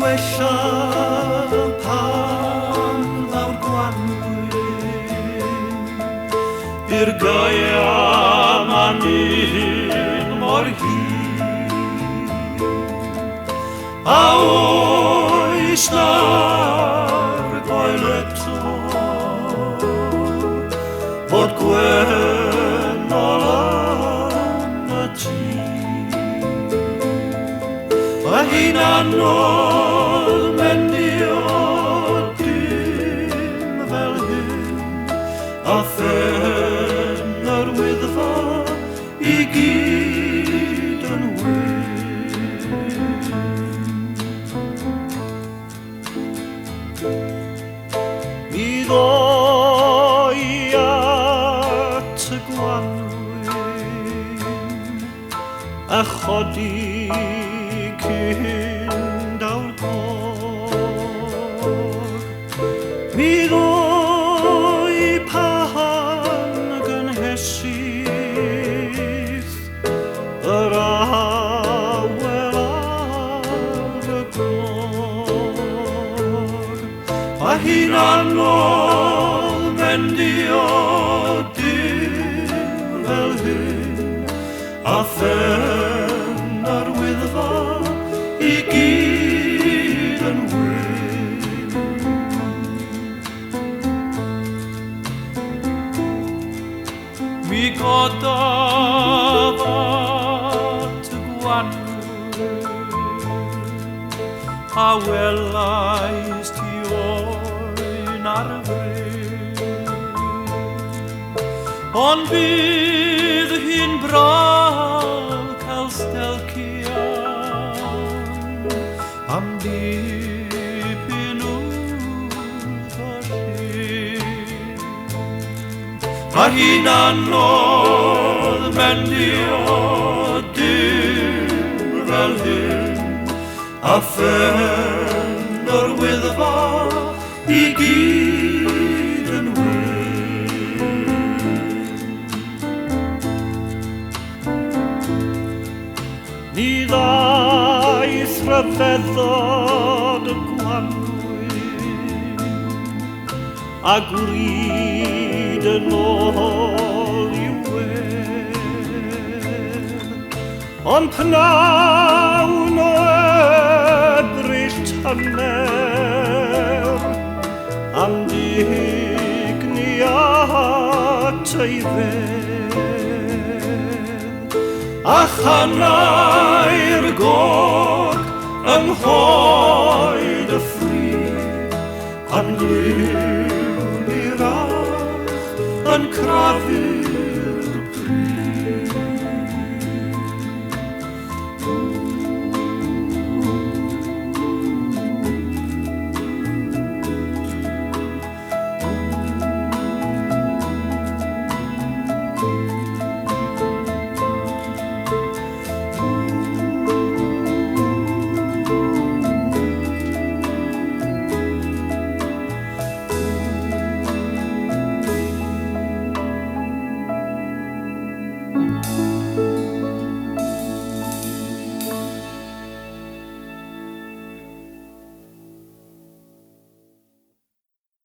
wella pan lawr Gwanwyn i'r gaia man un mor hir a oes na'r goel eto fod gwennol am y tîr a hi'n anodd mendio dim fel hyn a phen yr wyddfa i gyd yn wyn. Mi ddoi at y Gwanwyn a chodi cyn daw'r gog. Mi ddoi pan gynhesydd yr awel ar y glog a hi'n anodd mendio dim fel hyn a phen yr wyddfa i gyd yn wyn. Mi godaf at y Gwanwyn a welais ti oen ar y bryn ond bydd hi'n braf cael stelcian am dipyn wrth o llyn. Mae hi'n anodd mendio dim fel hyn a phen yr wyddfa i gyd yn wyn. Ni ddaeth rhyfeddod y Gwanwyn a gwryd yn ôl i wedd ond pnawn o ebryll tymer am digni at ei fedd a chanau'r gog yng nghoed y ffri pan liwn i'r arch yn crafu